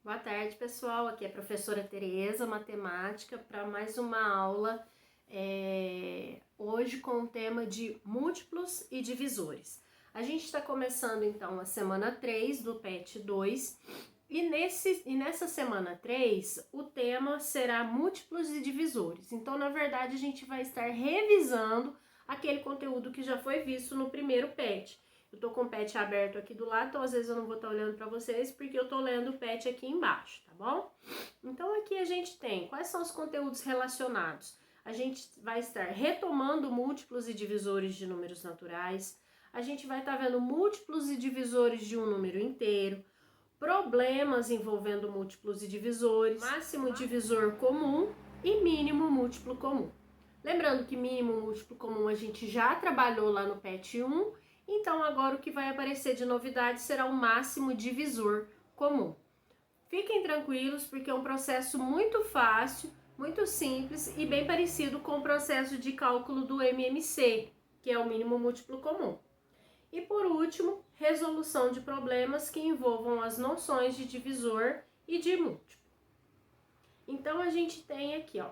Boa tarde, pessoal. Aqui é a professora Tereza, matemática, para mais uma aula, hoje com o tema de múltiplos e divisores. A gente está começando, então, a semana 3 do PET 2 e nessa semana 3 o tema será múltiplos e divisores. Então, na verdade, a gente vai estar revisando aquele conteúdo que já foi visto no primeiro PET. Eu tô com o PET aberto aqui do lado, então às vezes eu não vou estar olhando para vocês, porque eu tô lendo o PET aqui embaixo, tá bom? Então aqui a gente tem, quais são os conteúdos relacionados? A gente vai estar retomando múltiplos e divisores de números naturais, a gente vai estar vendo múltiplos e divisores de um número inteiro, problemas envolvendo múltiplos e divisores, máximo divisor comum e mínimo múltiplo comum. Lembrando que mínimo múltiplo comum a gente já trabalhou lá no PET 1, então agora o que vai aparecer de novidade será o máximo divisor comum. Fiquem tranquilos, porque é um processo muito fácil, muito simples e bem parecido com o processo de cálculo do MMC, que é o mínimo múltiplo comum. E por último, resolução de problemas que envolvam as noções de divisor e de múltiplo. Então a gente tem aqui,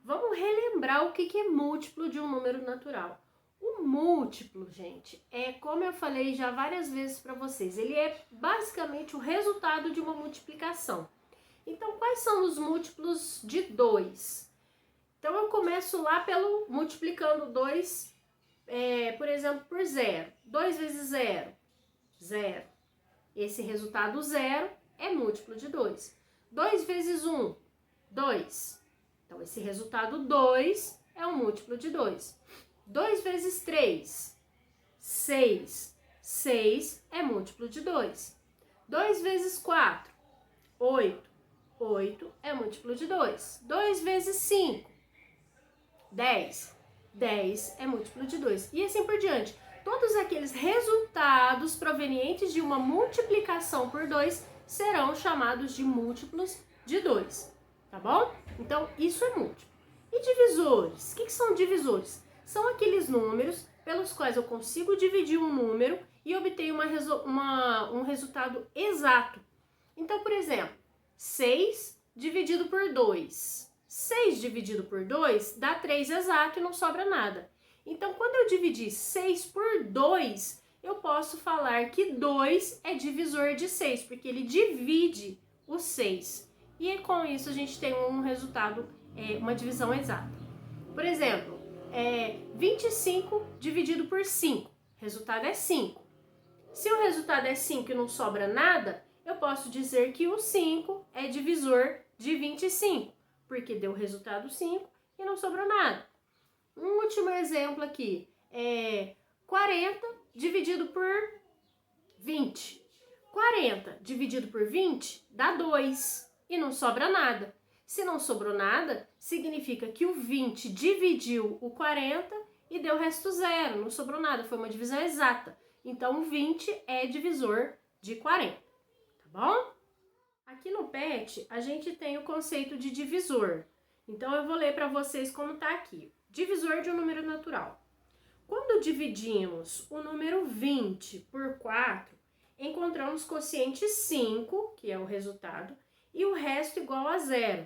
vamos relembrar o que é múltiplo de um número natural. O múltiplo, gente, é como eu falei já várias vezes para vocês, ele é basicamente o resultado de uma multiplicação. Então, quais são os múltiplos de 2? Então, eu começo lá multiplicando 2, por exemplo, por 0. 2 vezes 0, 0. Esse resultado 0 é múltiplo de 2. 2 vezes 1, 2. Então, esse resultado 2 é um múltiplo de 2. 2 vezes 3, 6. 6 é múltiplo de 2. 2 vezes 4, 8. 8 é múltiplo de 2. 2 vezes 5, 10. 10 é múltiplo de 2. E assim por diante. Todos aqueles resultados provenientes de uma multiplicação por 2 serão chamados de múltiplos de 2. Tá bom? Então, isso é múltiplo. E divisores? O que são divisores? São aqueles números pelos quais eu consigo dividir um número e obter um resultado exato. Então, por exemplo, 6 dividido por 2. 6 dividido por 2 dá 3 exato e não sobra nada. Então, quando eu dividir 6 por 2, eu posso falar que 2 é divisor de 6, porque ele divide o 6. E com isso a gente tem um resultado, uma divisão exata. Por exemplo, 25 dividido por 5, resultado é 5. Se o resultado é 5 e não sobra nada, eu posso dizer que o 5 é divisor de 25, porque deu o resultado 5 e não sobrou nada. Um último exemplo aqui, 40 dividido por 20. 40 dividido por 20 dá 2 e não sobra nada. Se não sobrou nada, significa que o 20 dividiu o 40 e deu o resto 0, não sobrou nada, foi uma divisão exata. Então, o 20 é divisor de 40, tá bom? Aqui no PET, a gente tem o conceito de divisor. Então, eu vou ler para vocês como está aqui. Divisor de um número natural. Quando dividimos o número 20 por 4, encontramos quociente 5, que é o resultado, e o resto igual a 0.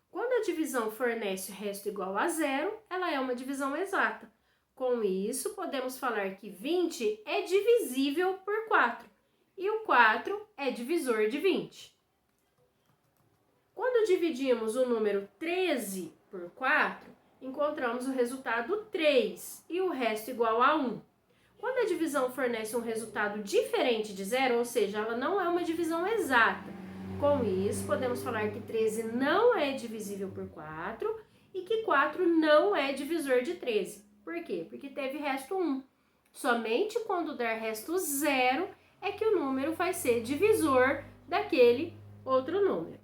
Quando a divisão fornece o resto igual a 0, ela é uma divisão exata. Com isso, podemos falar que 20 é divisível por 4 e o 4 é divisor de 20. Quando dividimos o número 13 por 4, encontramos o resultado 3 e o resto igual a 1. Quando a divisão fornece um resultado diferente de 0, ou seja, ela não é uma divisão exata, com isso, podemos falar que 13 não é divisível por 4 e que 4 não é divisor de 13. Por quê? Porque teve resto 1. Somente quando der resto 0 é que o número vai ser divisor daquele outro número.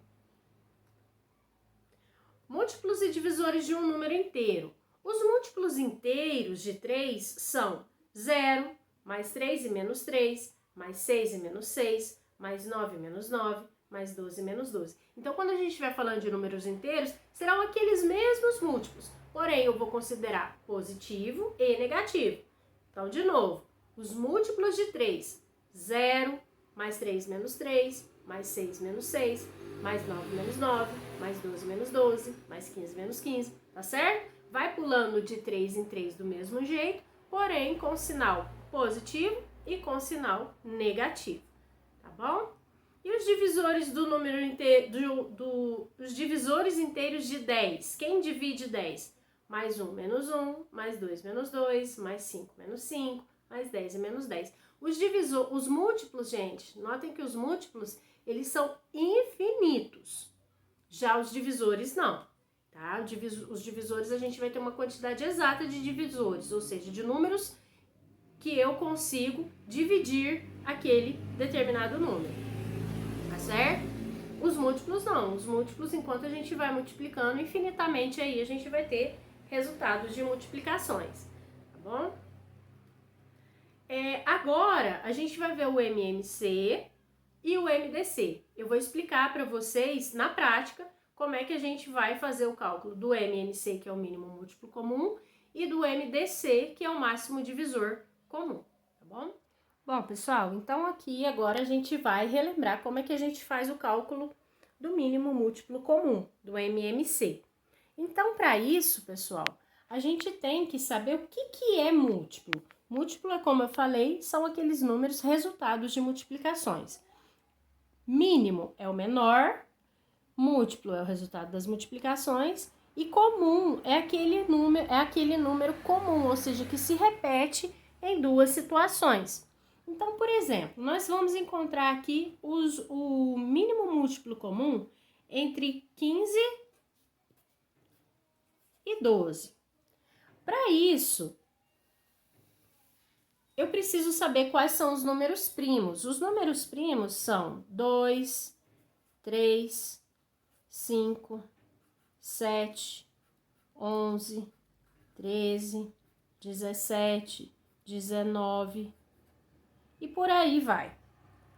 Múltiplos e divisores de um número inteiro. Os múltiplos inteiros de 3 são 0, mais 3 e menos 3, mais 6 e menos 6, mais 9 e menos 9, mais 12 menos 12. Então, quando a gente estiver falando de números inteiros, serão aqueles mesmos múltiplos, porém eu vou considerar positivo e negativo. Então, de novo, os múltiplos de 3, 0, mais 3 menos 3, mais 6 menos 6, mais 9 menos 9, mais 12 menos 12, mais 15 menos 15, tá certo? Vai pulando de 3 em 3 do mesmo jeito, porém com sinal positivo e com sinal negativo, tá bom? E os divisores do número inteiro, os divisores inteiros de 10, quem divide 10? Mais 1 menos 1, mais 2 menos 2, mais 5 menos 5, mais 10 e menos 10. Os múltiplos, gente, notem que os múltiplos, eles são infinitos. Já os divisores, não, tá? Os divisores, a gente vai ter uma quantidade exata de divisores, ou seja, de números que eu consigo dividir aquele determinado número, tá certo? Os múltiplos, não. Os múltiplos, enquanto a gente vai multiplicando infinitamente, aí a gente vai ter resultados de multiplicações, tá bom? Agora, a gente vai ver o MMC e o MDC. Eu vou explicar para vocês, na prática, como é que a gente vai fazer o cálculo do MMC, que é o mínimo múltiplo comum, e do MDC, que é o máximo divisor comum, tá bom? Bom, pessoal, então aqui agora a gente vai relembrar como é que a gente faz o cálculo do mínimo múltiplo comum, do MMC. Então, para isso, pessoal, a gente tem que saber o que é múltiplo. Múltiplo, é como eu falei, são aqueles números resultados de multiplicações. Mínimo é o menor, múltiplo é o resultado das multiplicações e comum é aquele número comum, ou seja, que se repete em duas situações. Então, por exemplo, nós vamos encontrar aqui o mínimo múltiplo comum entre 15 e 12. Para isso, eu preciso saber quais são os números primos. Os números primos são 2, 3, 5, 7, 11, 13, 17, 19 e por aí vai.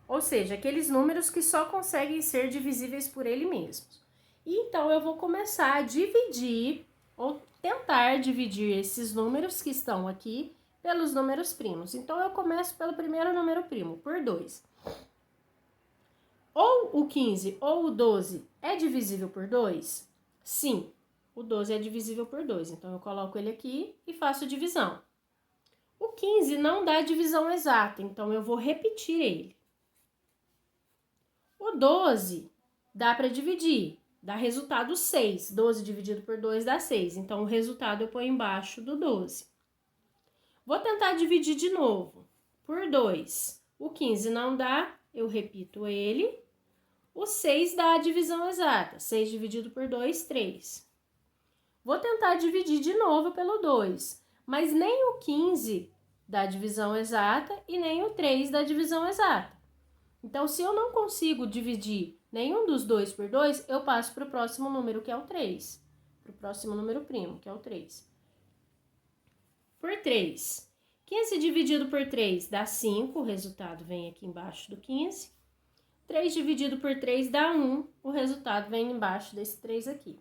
Ou seja, aqueles números que só conseguem ser divisíveis por ele mesmos. E então eu vou começar a dividir ou tentar dividir esses números que estão aqui pelos números primos. Então eu começo pelo primeiro número primo, por 2. Ou o 15 ou o 12 é divisível por 2? Sim, o 12 é divisível por 2. Então eu coloco ele aqui e faço divisão. O 15 não dá divisão exata, então eu vou repetir ele. O 12 dá para dividir, dá resultado 6. 12 dividido por 2 dá 6, então o resultado eu ponho embaixo do 12. Vou tentar dividir de novo, por 2. O 15 não dá, eu repito ele. O 6 dá a divisão exata, 6 dividido por 2, 3. Vou tentar dividir de novo pelo 2, mas nem o 15 dá divisão exata e nem o 3 dá divisão exata. Então, se eu não consigo dividir nenhum dos dois por 2, eu passo para o próximo número, que é o 3. Para o próximo número primo, que é o 3. Por 3. 15 dividido por 3 dá 5, o resultado vem aqui embaixo do 15. 3 dividido por 3 dá 1, o resultado vem embaixo desse 3 aqui.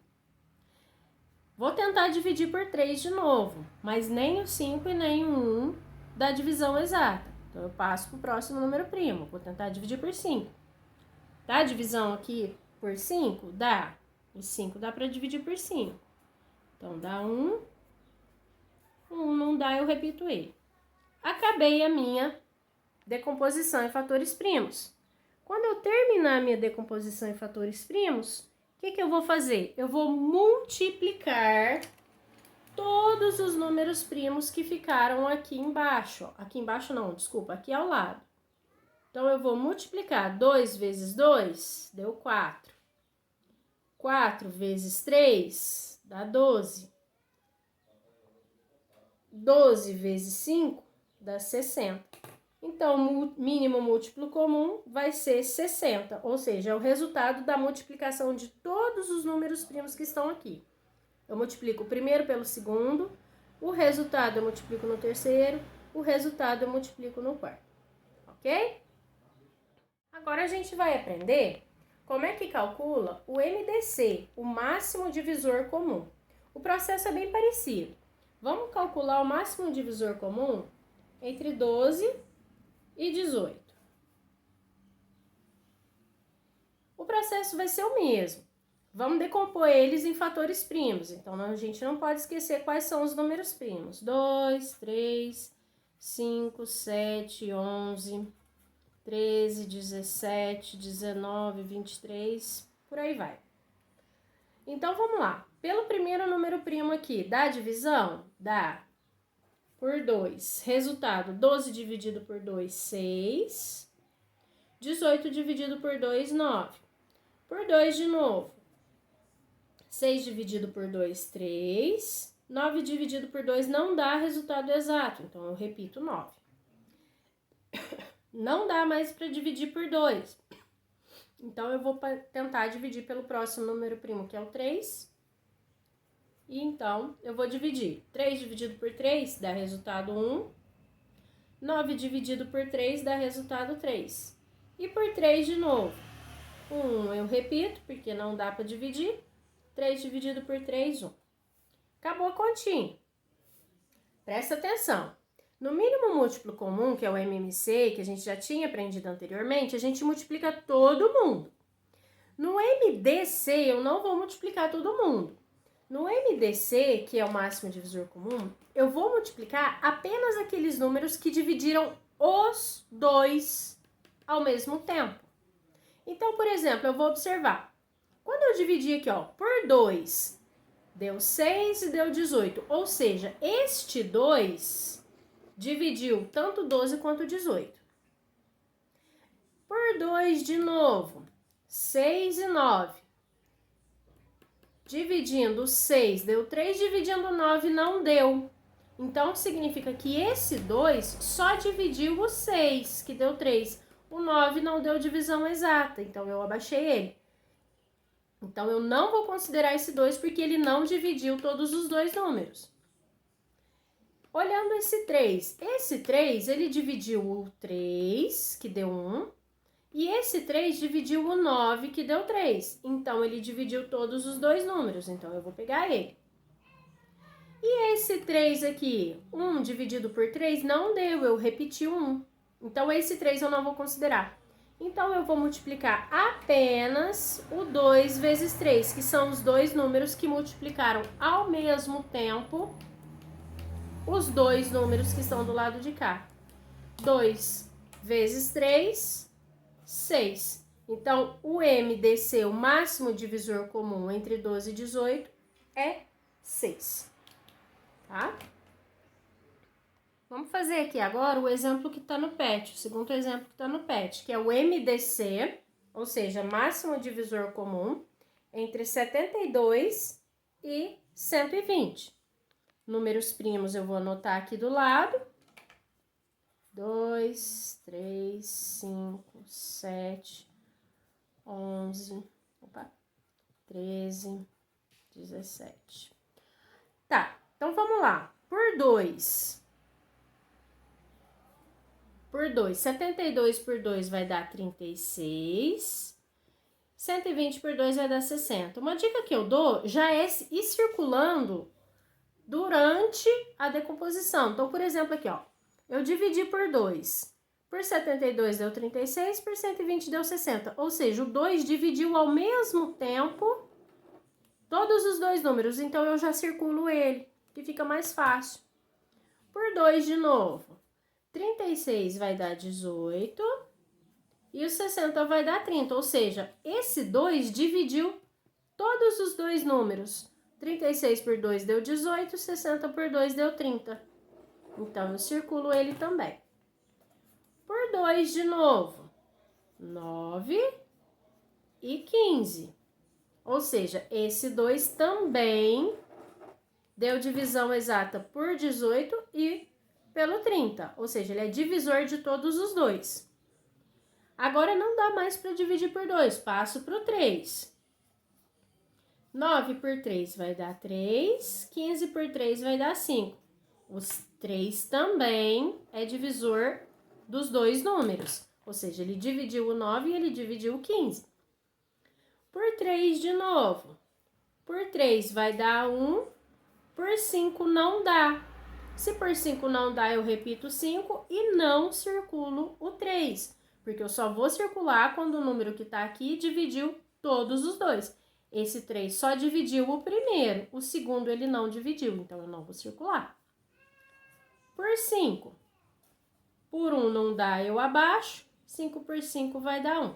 Vou tentar dividir por 3 de novo, mas nem o 5 e nem o 1 dá divisão exata. Então, eu passo para o próximo número primo. Vou tentar dividir por 5. Dá divisão aqui por 5? Dá. O 5 dá para dividir por 5. Então, dá 1. 1 não dá, eu repito ele. Acabei a minha decomposição em fatores primos. Quando eu terminar a minha decomposição em fatores primos, o que eu vou fazer? Eu vou multiplicar todos os números primos que ficaram aqui embaixo. Ó. Aqui embaixo não, desculpa, aqui ao lado. Então, eu vou multiplicar 2 vezes 2, deu 4. 4 vezes 3, dá 12. 12 vezes 5, dá 60. Então, o mínimo múltiplo comum vai ser 60, ou seja, é o resultado da multiplicação de todos os números primos que estão aqui. Eu multiplico o primeiro pelo segundo, o resultado eu multiplico no terceiro, o resultado eu multiplico no quarto, ok? Agora a gente vai aprender como é que calcula o MDC, o máximo divisor comum. O processo é bem parecido. Vamos calcular o máximo divisor comum entre 12 e 18. processo vai ser o mesmo. Vamos decompor eles em fatores primos. Então, a gente não pode esquecer quais são os números primos. 2, 3, 5, 7, 11, 13, 17, 19, 23, por aí vai. Então, vamos lá. Pelo primeiro número primo aqui, dá divisão? Dá. Por 2. Resultado, 12 dividido por 2, 6. 18 dividido por 2, 9. Por 2 de novo. 6 dividido por 2, 3. 9 dividido por 2 não dá resultado exato, então eu repito 9. Não dá mais para dividir por 2. Então, eu vou tentar dividir pelo próximo número primo, que é o 3. E então, eu vou dividir. 3 dividido por 3 dá resultado 1. 9 dividido por 3 dá resultado 3. E por 3 de novo. 1 eu repito, porque não dá para dividir. 3 dividido por 3, 1. Acabou a continha. Presta atenção. No mínimo múltiplo comum, que é o MMC, que a gente já tinha aprendido anteriormente, a gente multiplica todo mundo. No MDC, eu não vou multiplicar todo mundo. No MDC, que é o máximo divisor comum, eu vou multiplicar apenas aqueles números que dividiram os dois ao mesmo tempo. Então, por exemplo, eu vou observar. Quando eu dividi aqui, ó, por 2, deu 6 e deu 18. Ou seja, este 2 dividiu tanto 12 quanto 18. Por 2 de novo, 6 e 9. Dividindo 6 deu 3, dividindo 9 não deu. Então, significa que esse 2 só dividiu o 6, que deu 3. O 9 não deu divisão exata, então eu abaixei ele. Então, eu não vou considerar esse 2 porque ele não dividiu todos os dois números. Olhando esse 3, ele dividiu o 3, que deu 1. E esse 3 dividiu o 9, que deu 3. Então, ele dividiu todos os dois números. Então, eu vou pegar ele. E esse 3 aqui, 1 dividido por 3, não deu. Eu repeti o 1. Então, esse 3 eu não vou considerar. Então, eu vou multiplicar apenas o 2 vezes 3, que são os dois números que multiplicaram ao mesmo tempo os dois números que estão do lado de cá. 2 vezes 3... 6. Então, o MDC, o máximo divisor comum entre 12 e 18, é 6. Tá? Vamos fazer aqui agora o exemplo que está no PET, o segundo exemplo que está no PET, que é o MDC, ou seja, máximo divisor comum entre 72 e 120. Números primos eu vou anotar aqui do lado. 2, 3, 5, 7, 11, 13, 17. Tá, então vamos lá. Por 2, 72 por 2 vai dar 36. 120 por 2 vai dar 60. Uma dica que eu dou já é ir circulando durante a decomposição. Então, por exemplo, aqui, ó. Eu dividi por 2. Por 72 deu 36, por 120 deu 60. Ou seja, o 2 dividiu ao mesmo tempo todos os dois números. Então, eu já circulo ele, que fica mais fácil. Por 2 de novo. 36 vai dar 18 e o 60 vai dar 30. Ou seja, esse 2 dividiu todos os dois números. 36 por 2 deu 18, 60 por 2 deu 30. Então, eu circulo ele também. Por 2 de novo, 9 e 15. Ou seja, esse 2 também deu divisão exata por 18 e pelo 30. Ou seja, ele é divisor de todos os dois. Agora, não dá mais para dividir por 2. Passo para o 3. 9 por 3 vai dar 3. 15 por 3 vai dar 5. Os 3 também é divisor dos dois números. Ou seja, ele dividiu o 9 e ele dividiu o 15. Por 3 de novo. Por 3 vai dar 1. Por 5 não dá. Se por 5 não dá, eu repito 5 e não circulo o 3. porque eu só vou circular quando o número que tá aqui dividiu todos os dois. Esse 3 só dividiu o primeiro, o segundo ele não dividiu, então eu não vou circular. Por 5. Por 1 não dá, eu abaixo. 5 por 5 vai dar 1.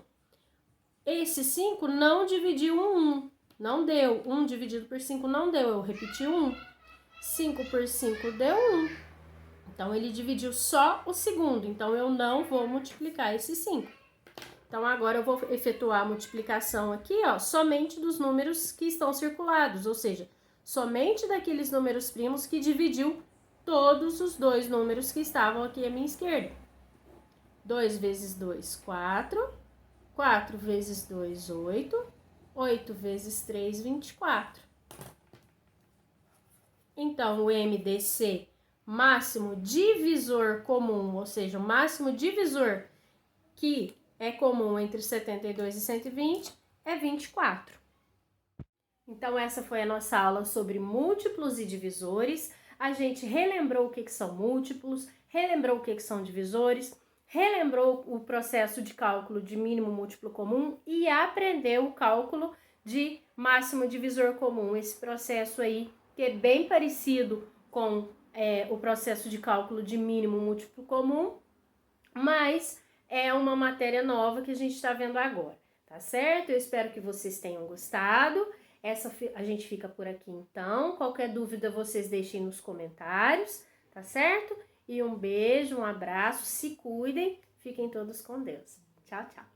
Esse 5 não dividiu o 1. Não deu. 1 dividido por 5 não deu. Eu repeti 1. 5 por 5 deu 1. Então, ele dividiu só o segundo. Então, eu não vou multiplicar esse 5. Então, agora eu vou efetuar a multiplicação aqui, ó, somente dos números que estão circulados. Ou seja, somente daqueles números primos que dividiu todos os dois números que estavam aqui à minha esquerda. 2 vezes 2, 4. 4 vezes 2, 8. 8 vezes 3, 24. Então, o MDC, máximo divisor comum, ou seja, o máximo divisor que é comum entre 72 e 120, é 24. Então, essa foi a nossa aula sobre múltiplos e divisores. A gente relembrou o que são múltiplos, relembrou o que são divisores, relembrou o processo de cálculo de mínimo múltiplo comum e aprendeu o cálculo de máximo divisor comum. Esse processo aí que é bem parecido com o processo de cálculo de mínimo múltiplo comum, mas é uma matéria nova que a gente está vendo agora, tá certo? Eu espero que vocês tenham gostado. A gente fica por aqui então. Qualquer dúvida vocês deixem nos comentários, tá certo? E um beijo, um abraço, se cuidem, fiquem todos com Deus. Tchau, tchau.